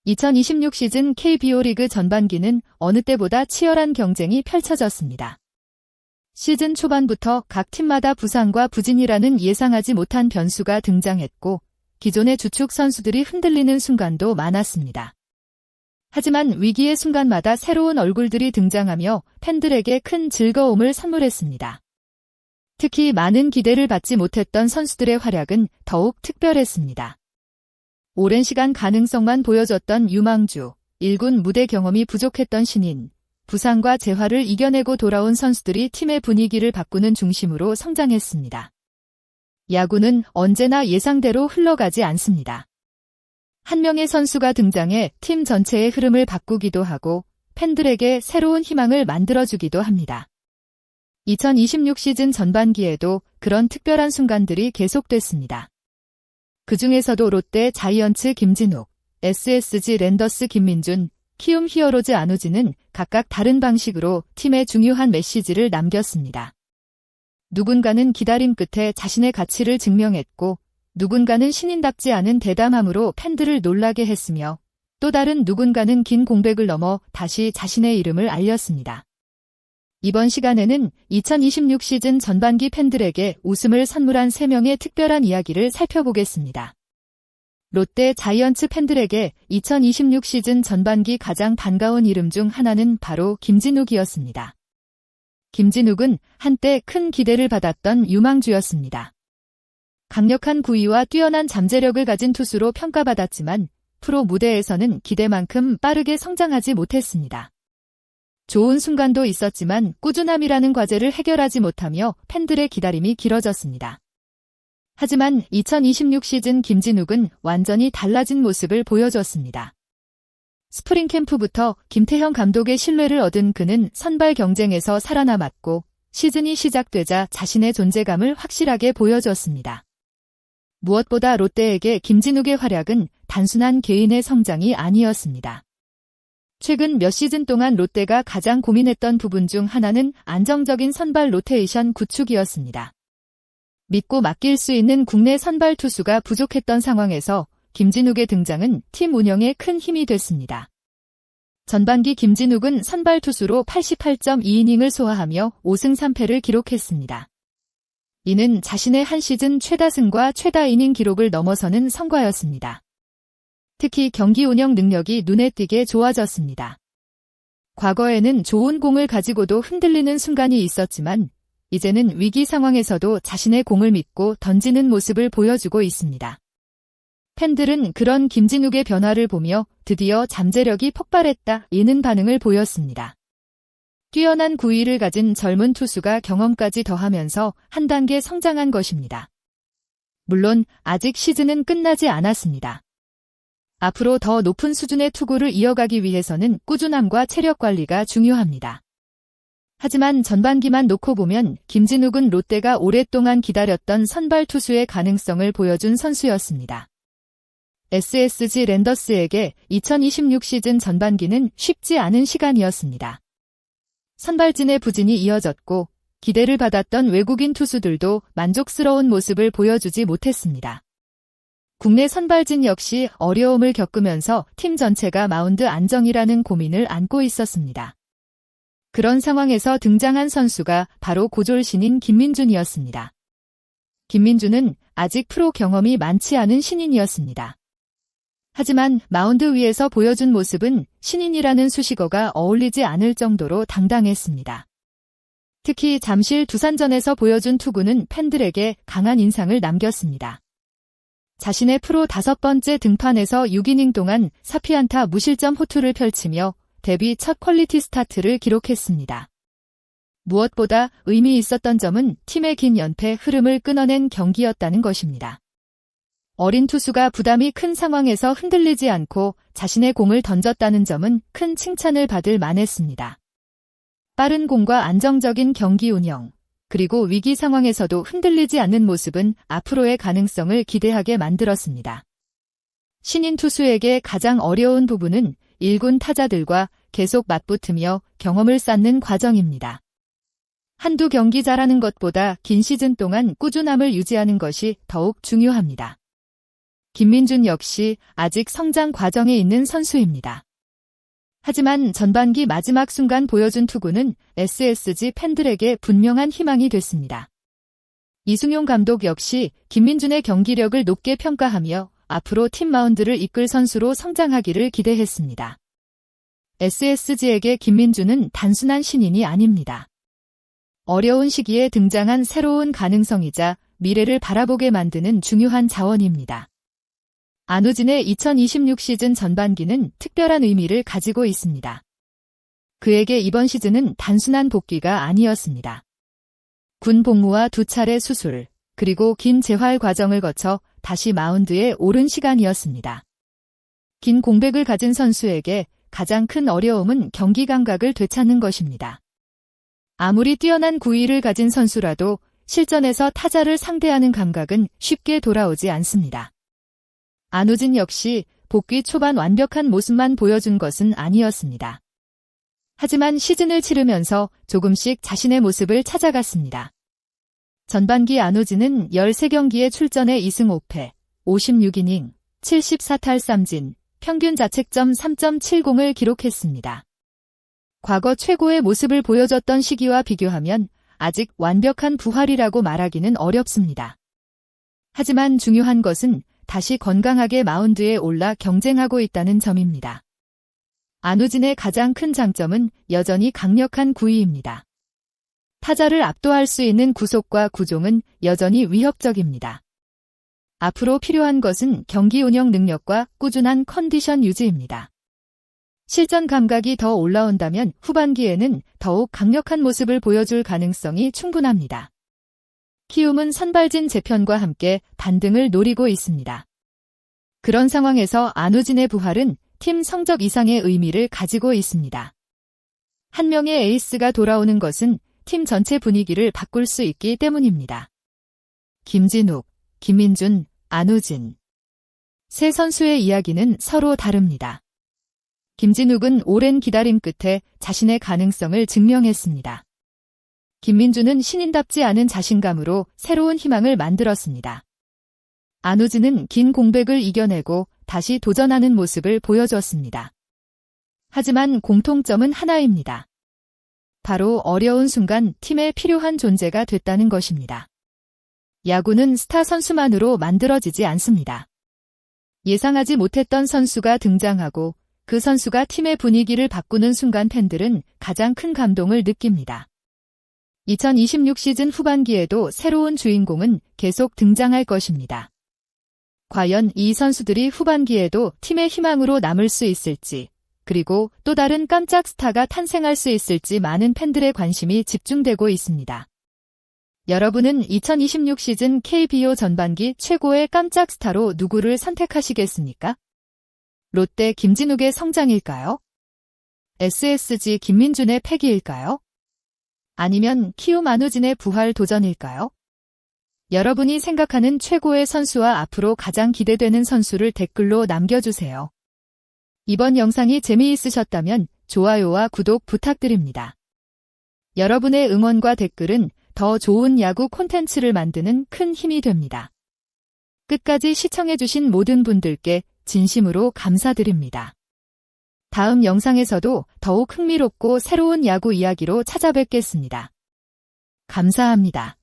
2026 시즌 KBO 리그 전반기는 어느 때보다 치열한 경쟁이 펼쳐졌습니다. 시즌 초반부터 각 팀마다 부상과 부진이라는 예상하지 못한 변수가 등장했고 기존의 주축 선수들이 흔들리는 순간도 많았습니다. 하지만 위기의 순간마다 새로운 얼굴들이 등장하며 팬들에게 큰 즐거움을 선물했습니다. 특히 많은 기대를 받지 못했던 선수들의 활약은 더욱 특별했습니다. 오랜 시간 가능성만 보여줬던 유망주, 1군 무대 경험이 부족했던 신인, 부상과 재활을 이겨내고 돌아온 선수들이 팀의 분위기를 바꾸는 중심으로 성장했습니다. 야구는 언제나 예상대로 흘러가지 않습니다. 한 명의 선수가 등장해 팀 전체의 흐름을 바꾸기도 하고 팬들에게 새로운 희망을 만들어주기도 합니다. 2026 시즌 전반기에도 그런 특별한 순간들이 계속됐습니다. 그 중에서도 롯데 자이언츠 김진욱, SSG 랜더스 김민준, 키움 히어로즈 안우진은 각각 다른 방식으로 팀에 중요한 메시지를 남겼습니다. 누군가는 기다림 끝에 자신의 가치를 증명했고 누군가는 신인답지 않은 대담함으로 팬들을 놀라게 했으며 또 다른 누군가는 긴 공백을 넘어 다시 자신의 이름을 알렸습니다. 이번 시간에는 2026 시즌 전반기 팬들에게 웃음을 선물한 3명의 특별한 이야기를 살펴보겠습니다. 롯데 자이언츠 팬들에게 2026 시즌 전반기 가장 반가운 이름 중 하나는 바로 김진욱이었습니다. 김진욱은 한때 큰 기대를 받았던 유망주였습니다. 강력한 구위와 뛰어난 잠재력을 가진 투수로 평가받았지만 프로 무대에서는 기대만큼 빠르게 성장하지 못했습니다. 좋은 순간도 있었지만 꾸준함이라는 과제를 해결하지 못하며 팬들의 기다림이 길어졌습니다. 하지만 2026 시즌 김진욱은 완전히 달라진 모습을 보여줬습니다. 스프링 캠프부터 김태형 감독의 신뢰를 얻은 그는 선발 경쟁에서 살아남았고 시즌이 시작되자 자신의 존재감을 확실하게 보여줬습니다. 무엇보다 롯데에게 김진욱의 활약은 단순한 개인의 성장이 아니었습니다. 최근 몇 시즌 동안 롯데가 가장 고민했던 부분 중 하나는 안정적인 선발 로테이션 구축이었습니다. 믿고 맡길 수 있는 국내 선발 투수가 부족했던 상황에서 김진욱의 등장은 팀 운영에 큰 힘이 됐습니다. 전반기 김진욱은 선발 투수로 88.2이닝을 소화하며 5승 3패를 기록했습니다. 이는 자신의 한 시즌 최다승과 최다이닝 기록을 넘어서는 성과였습니다. 특히 경기 운영 능력이 눈에 띄게 좋아졌습니다. 과거에는 좋은 공을 가지고도 흔들리는 순간이 있었지만 이제는 위기 상황에서도 자신의 공을 믿고 던지는 모습을 보여주고 있습니다. 팬들은 그런 김진욱의 변화를 보며 드디어 잠재력이 폭발했다 이는 반응을 보였습니다. 뛰어난 구위를 가진 젊은 투수가 경험까지 더하면서 한 단계 성장한 것입니다. 물론 아직 시즌은 끝나지 않았습니다. 앞으로 더 높은 수준의 투구를 이어가기 위해서는 꾸준함과 체력 관리가 중요합니다. 하지만 전반기만 놓고 보면 김진욱은 롯데가 오랫동안 기다렸던 선발 투수의 가능성을 보여준 선수였습니다. SSG 랜더스에게 2026 시즌 전반기는 쉽지 않은 시간이었습니다. 선발진의 부진이 이어졌고 기대를 받았던 외국인 투수들도 만족스러운 모습을 보여주지 못했습니다. 국내 선발진 역시 어려움을 겪으면서 팀 전체가 마운드 안정이라는 고민을 안고 있었습니다. 그런 상황에서 등장한 선수가 바로 고졸 신인 김민준이었습니다. 김민준은 아직 프로 경험이 많지 않은 신인이었습니다. 하지만 마운드 위에서 보여준 모습은 신인이라는 수식어가 어울리지 않을 정도로 당당했습니다. 특히 잠실 두산전에서 보여준 투구는 팬들에게 강한 인상을 남겼습니다. 자신의 프로 5번째 등판에서 6이닝 동안 4피안타 무실점 호투를 펼치며 데뷔 첫 퀄리티 스타트를 기록했습니다. 무엇보다 의미 있었던 점은 팀의 긴 연패 흐름을 끊어낸 경기였다는 것입니다. 어린 투수가 부담이 큰 상황에서 흔들리지 않고 자신의 공을 던졌다는 점은 큰 칭찬을 받을 만했습니다. 빠른 공과 안정적인 경기 운영, 그리고 위기 상황에서도 흔들리지 않는 모습은 앞으로의 가능성을 기대하게 만들었습니다. 신인 투수에게 가장 어려운 부분은 1군 타자들과 계속 맞붙으며 경험을 쌓는 과정입니다. 한두 경기 잘하는 것보다 긴 시즌 동안 꾸준함을 유지하는 것이 더욱 중요합니다. 김민준 역시 아직 성장 과정에 있는 선수입니다. 하지만 전반기 마지막 순간 보여준 투구는 SSG 팬들에게 분명한 희망이 됐습니다. 이승용 감독 역시 김민준의 경기력을 높게 평가하며 앞으로 팀 마운드를 이끌 선수로 성장하기를 기대했습니다. SSG에게 김민준은 단순한 신인이 아닙니다. 어려운 시기에 등장한 새로운 가능성이자 미래를 바라보게 만드는 중요한 자원입니다. 안우진의 2026 시즌 전반기는 특별한 의미를 가지고 있습니다. 그에게 이번 시즌은 단순한 복귀가 아니었습니다. 군 복무와 2차례 수술, 그리고 긴 재활 과정을 거쳐 다시 마운드에 오른 시간이었습니다. 긴 공백을 가진 선수에게 가장 큰 어려움은 경기 감각을 되찾는 것입니다. 아무리 뛰어난 구위를 가진 선수라도 실전에서 타자를 상대하는 감각은 쉽게 돌아오지 않습니다. 안우진 역시 복귀 초반 완벽한 모습만 보여준 것은 아니었습니다. 하지만 시즌을 치르면서 조금씩 자신의 모습을 찾아갔습니다. 전반기 안우진은 13경기에 출전해 2승 5패, 56이닝, 74탈 3진, 평균 자책점 3.70을 기록했습니다. 과거 최고의 모습을 보여줬던 시기와 비교하면 아직 완벽한 부활이라고 말하기는 어렵습니다. 하지만 중요한 것은 다시 건강하게 마운드에 올라 경쟁하고 있다는 점입니다. 안우진의 가장 큰 장점은 여전히 강력한 구위입니다. 타자를 압도할 수 있는 구속과 구종은 여전히 위협적입니다. 앞으로 필요한 것은 경기 운영 능력과 꾸준한 컨디션 유지입니다. 실전 감각이 더 올라온다면 후반기에는 더욱 강력한 모습을 보여줄 가능성이 충분합니다. 키움은 선발진 재편과 함께 반등을 노리고 있습니다. 그런 상황에서 안우진의 부활은 팀 성적 이상의 의미를 가지고 있습니다. 한 명의 에이스가 돌아오는 것은 팀 전체 분위기를 바꿀 수 있기 때문입니다. 김진욱, 김민준, 안우진. 세 선수의 이야기는 서로 다릅니다. 김진욱은 오랜 기다림 끝에 자신의 가능성을 증명했습니다. 김민준은 신인답지 않은 자신감으로 새로운 희망을 만들었습니다. 안우진은 긴 공백을 이겨내고 다시 도전하는 모습을 보여주었습니다. 하지만 공통점은 하나입니다. 바로 어려운 순간 팀에 필요한 존재가 됐다는 것입니다. 야구는 스타 선수만으로 만들어지지 않습니다. 예상하지 못했던 선수가 등장하고 그 선수가 팀의 분위기를 바꾸는 순간 팬들은 가장 큰 감동을 느낍니다. 2026 시즌 후반기에도 새로운 주인공은 계속 등장할 것입니다. 과연 이 선수들이 후반기에도 팀의 희망으로 남을 수 있을지, 그리고 또 다른 깜짝 스타가 탄생할 수 있을지 많은 팬들의 관심이 집중되고 있습니다. 여러분은 2026 시즌 KBO 전반기 최고의 깜짝 스타로 누구를 선택하시겠습니까? 롯데 김진욱의 성장일까요? SSG 김민준의 패기일까요? 아니면 키움 안우진의 부활 도전일까요? 여러분이 생각하는 최고의 선수와 앞으로 가장 기대되는 선수를 댓글로 남겨주세요. 이번 영상이 재미있으셨다면 좋아요와 구독 부탁드립니다. 여러분의 응원과 댓글은 더 좋은 야구 콘텐츠를 만드는 큰 힘이 됩니다. 끝까지 시청해주신 모든 분들께 진심으로 감사드립니다. 다음 영상에서도 더욱 흥미롭고 새로운 야구 이야기로 찾아뵙겠습니다. 감사합니다.